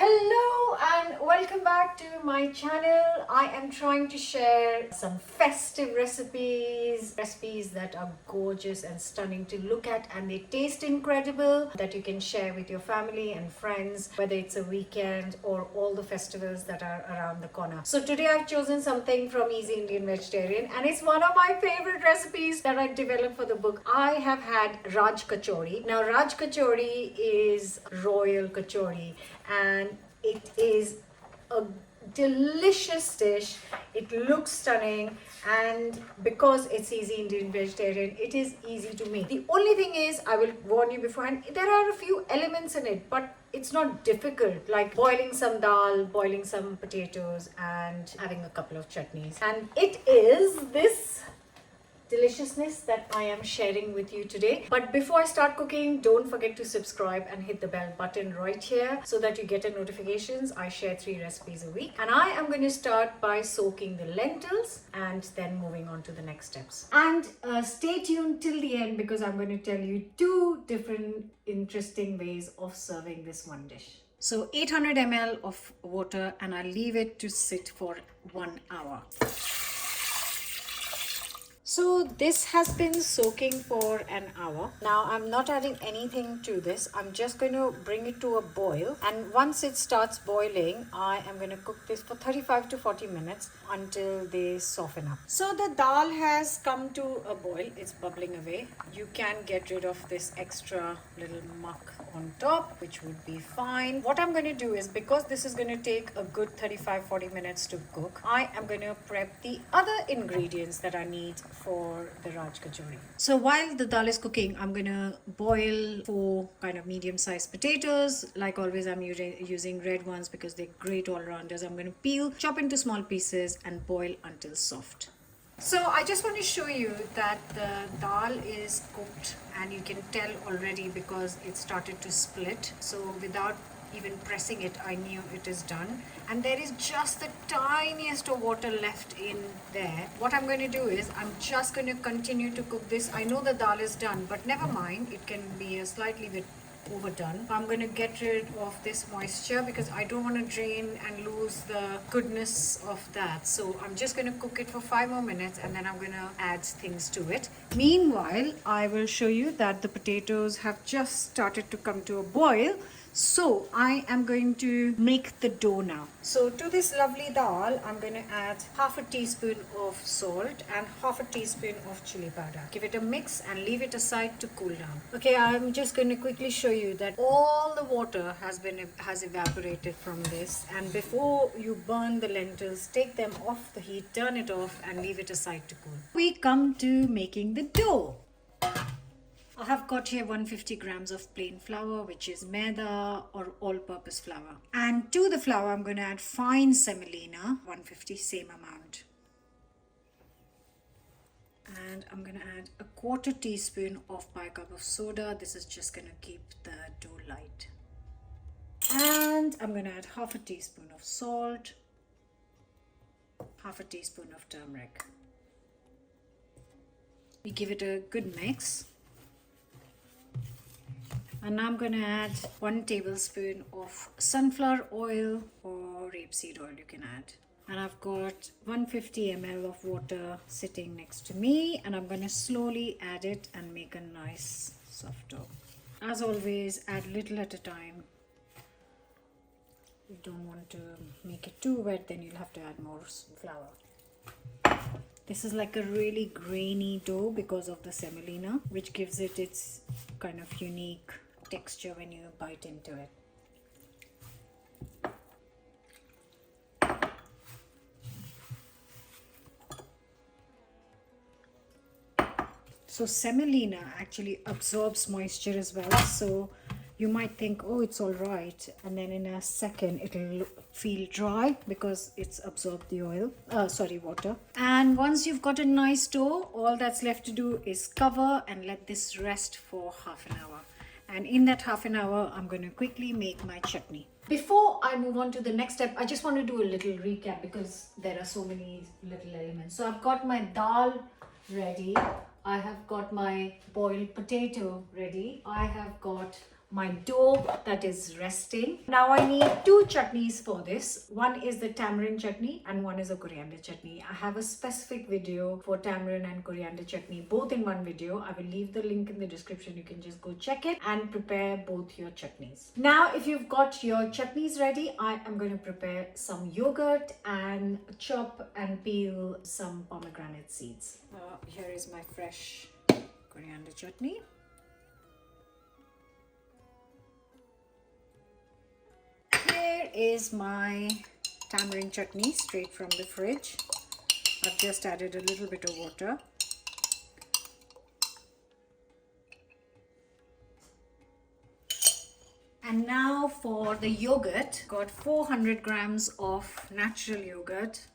Hello and welcome back to my channel. I am trying to share some festive recipes that are gorgeous and stunning to look at, and they taste incredible, that you can share with your family and friends, whether it's a weekend or all the festivals that are around the corner. So today I've chosen something from Easy Indian Vegetarian, and it's one of my favorite recipes that I developed for the book. I have had Raj Kachori. Now Raj Kachori is royal kachori, and it is a delicious dish. It looks stunning, and because it's Easy Indian Vegetarian, it is easy to make. The only thing is, I will warn you beforehand, there are a few elements in it, but it's not difficult, like boiling some dal, boiling some potatoes, and having a couple of chutneys. And it is this deliciousness that I am sharing with you today. But before I start cooking, don't forget to subscribe and hit the bell button right here so that you get a notifications. I share 3 recipes a week, and I am going to start by soaking the lentils and then moving on to the next steps. And stay tuned till the end, because I'm going to tell you 2 different interesting ways of serving this one dish. So 800 ml of water, and I'll leave it to sit for 1 hour. So this has been soaking for an hour. Now I'm not adding anything to this. I'm just going to bring it to a boil, and once it starts boiling, I am going to cook this for 35 to 40 minutes until they soften up. So the dal has come to a boil. It's bubbling away. You can get rid of this extra little muck on top, which would be fine. What I'm going to do is, because this is going to take a good 35-40 minutes to cook, I am going to prep the other ingredients that I need for the Raj Kachori. So while the dal is cooking, I'm going to boil 4 kind of medium-sized potatoes. Like always, I'm using red ones because they're great all-rounders. I'm going to peel, chop into small pieces, and boil until soft. So I just want to show you that the dal is cooked, and you can tell already because it started to split. So without even pressing it, I knew it is done, and there is just the tiniest of water left in there. What I'm going to do is, I'm just going to continue to cook this. I know the dal is done, but never mind, it can be a slightly bit overdone. I'm going to get rid of this moisture because I don't want to drain and lose the goodness of that. So I'm just going to cook it for 5 more minutes, and then I'm going to add things to it. Meanwhile, I will show you that the potatoes have just started to come to a boil. So I am going to make the dough now. So to this lovely dal, I'm going to add half a teaspoon of salt and half a teaspoon of chili powder. Give it a mix and leave it aside to cool down. Okay, I'm just going to quickly show you that all the water has evaporated from this. And before you burn the lentils, take them off the heat, turn it off, and leave it aside to cool. We come to making the dough. I have got here 150 grams of plain flour, which is maida or all-purpose flour. And to the flour, I'm going to add fine semolina, 150, same amount. And I'm going to add a 1/4 teaspoon of bicarb of soda. This is just going to keep the dough light. And I'm going to add half a teaspoon of salt, half a teaspoon of turmeric. We give it a good mix. And now I'm going to add 1 tablespoon of sunflower oil or rapeseed oil, you can add. And I've got 150 ml of water sitting next to me, and I'm going to slowly add it and make a nice soft dough. As always, add little at a time. You don't want to make it too wet, then you'll have to add more flour. This is like a really grainy dough because of the semolina, which gives it its kind of unique texture when you bite into it. So semolina actually absorbs moisture as well, so you might think, oh, it's all right, and then in a second it'll feel dry because it's absorbed the water. And once you've got a nice dough, all that's left to do is cover and let this rest for half an hour. And in that half an hour, I'm going to quickly make my chutney. Before I move on to the next step, I just want to do a little recap because there are so many little elements. So I've got my dal ready. I have got my boiled potato ready. I have got my dough that is resting. Now I need two chutneys for this. One is the tamarind chutney and one is a coriander chutney. I have a specific video for tamarind and coriander chutney, both in one video. I will leave the link in the description. You can just go check it and prepare both your chutneys. Now if you've got your chutneys ready, I am going to prepare some yogurt and chop and peel some pomegranate seeds. Here is my fresh coriander chutney. Here is my tamarind chutney straight from the fridge. I've just added a little bit of water. And now for the yogurt. Got 400 grams of natural yogurt.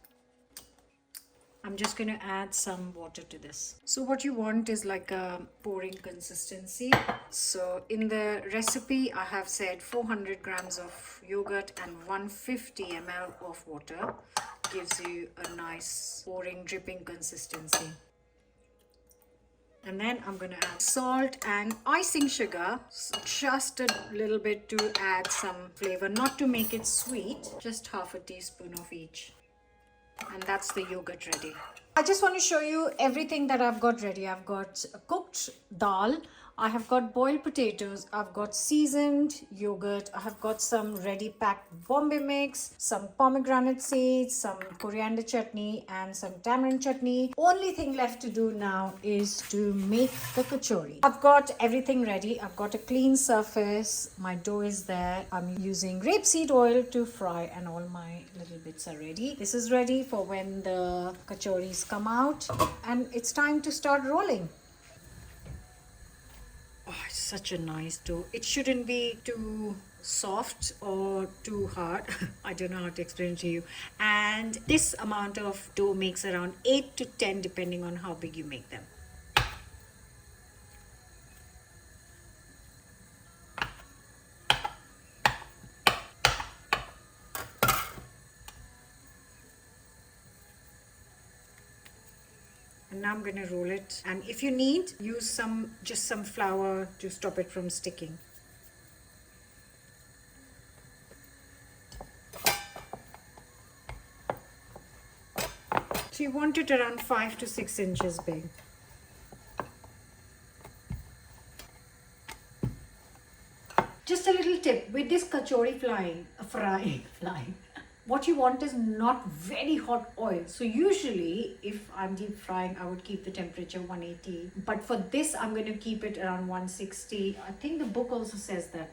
I'm just going to add some water to this. So what you want is like a pouring consistency. So in the recipe, I have said 400 grams of yogurt and 150 ml of water gives you a nice pouring, dripping consistency. And then I'm going to add salt and icing sugar, just a little bit to add some flavor, not to make it sweet, just half a teaspoon of each. And that's the yogurt ready. I just want to show you everything that I've got ready. I've got cooked dal, I have got boiled potatoes, I've got seasoned yogurt, I have got some ready packed Bombay mix, some pomegranate seeds, some coriander chutney and some tamarind chutney. Only thing left to do now is to make the kachori. I've got everything ready. I've got a clean surface. My dough is there. I'm using rapeseed oil to fry and all my little bits are ready. This is ready for when the kachoris come out and it's time to start rolling. Oh, it's such a nice dough. It shouldn't be too soft or too hard. I don't know how to explain it to you. And this amount of dough makes around 8 to 10 depending on how big you make them. And now I'm going to roll it, and if you need, use just some flour to stop it from sticking. So you want it around 5 to 6 inches big. Just a little tip with this kachori frying. What you want is not very hot oil. So usually if I'm deep frying, I would keep the temperature 180. But for this, I'm going to keep it around 160. I think the book also says that.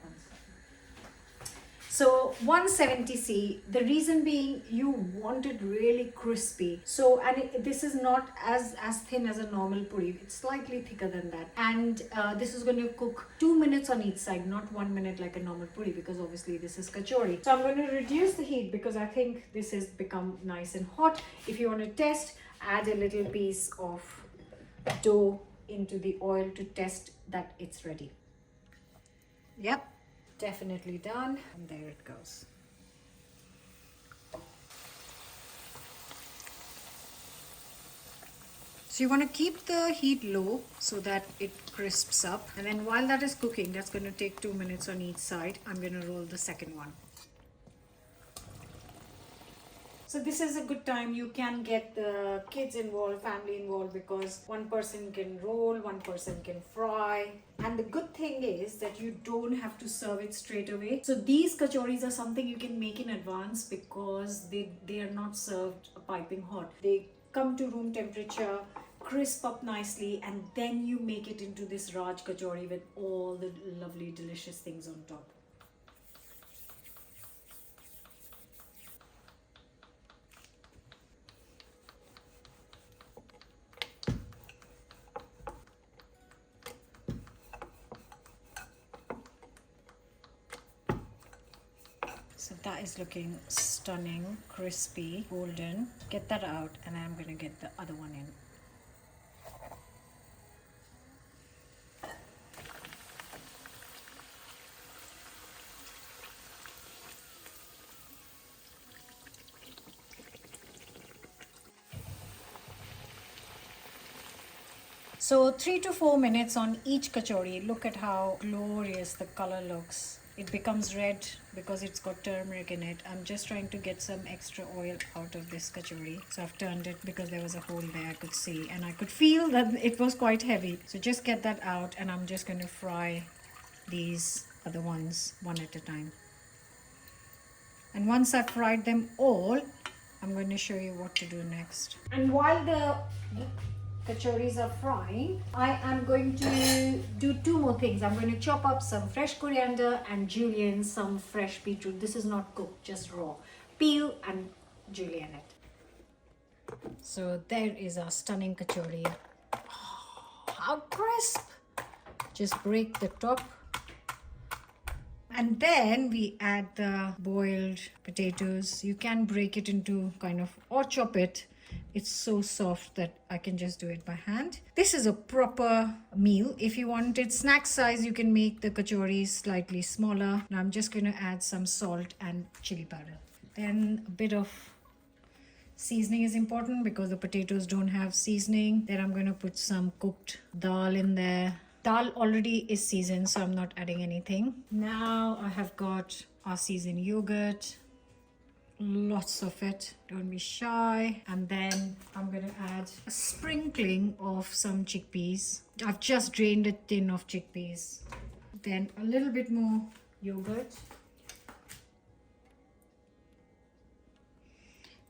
So 170C, the reason being you want it really crispy. So, and this is not as thin as a normal puri. It's slightly thicker than that. And this is going to cook 2 minutes on each side, not 1 minute like a normal puri, because obviously this is kachori. So I'm going to reduce the heat because I think this has become nice and hot. If you want to test, add a little piece of dough into the oil to test that it's ready. Yep. Definitely done, and there it goes. So you want to keep the heat low so that it crisps up, and then while that is cooking, that's going to take 2 minutes on each side. I'm going to roll the second one. So this is a good time. You can get the kids involved, family involved, because one person can roll, one person can fry. And the good thing is that you don't have to serve it straight away. So these kachoris are something you can make in advance because they are not served piping hot. They come to room temperature, crisp up nicely, and then you make it into this Raj Kachori with all the lovely delicious things on top. So that is looking stunning, crispy, golden. Get that out, and I'm going to get the other one in. So 3 to 4 minutes on each kachori. Look at how glorious the color looks. It becomes red because it's got turmeric in it. I'm just trying to get some extra oil out of this kachori. So I've turned it because there was a hole there I could see, and I could feel that it was quite heavy. So just get that out, and I'm just going to fry these other ones one at a time. And once I've fried them all, I'm going to show you what to do next. And while the kachoris are frying, I am going to do two more things. I'm going to chop up some fresh coriander and julienne some fresh beetroot. This is not cooked, just raw. Peel and julienne it. So there is our stunning kachori. Oh, how crisp! Just break the top. And then we add the boiled potatoes. You can break it into kind of, or chop it. It's so soft that I can just do it by hand. This is a proper meal. If you wanted snack size, you can make the kachoris slightly smaller. Now I'm just going to add some salt and chili powder. Then a bit of seasoning is important because the potatoes don't have seasoning. Then I'm going to put some cooked dal in there. Dal already is seasoned, so I'm not adding anything. Now I have got our seasoned yogurt. Lots of it, don't be shy. And then I'm gonna add a sprinkling of some chickpeas. I've just drained a tin of chickpeas. Then a little bit more yogurt.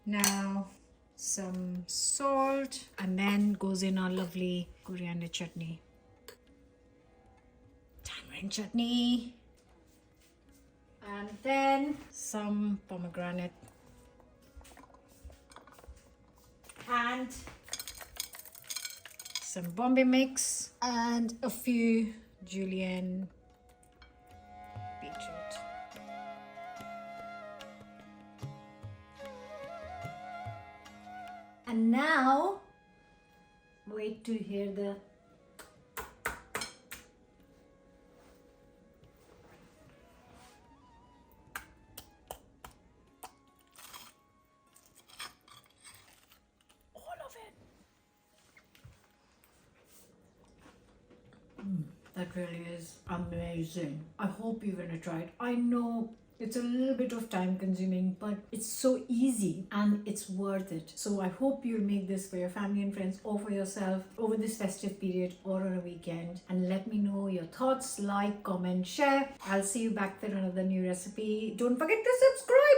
Now some salt, and then goes in our lovely coriander chutney. Tamarind chutney. And then some pomegranate and some Bombay mix and a few julienne beetroot. And now wait to hear the That really is amazing. I hope you're gonna try it. I know it's a little bit of time consuming, but it's so easy and it's worth it. So I hope you'll make this for your family and friends or for yourself over this festive period or on a weekend. And let me know your thoughts, like, comment, share. I'll see you back with another new recipe. Don't forget to subscribe.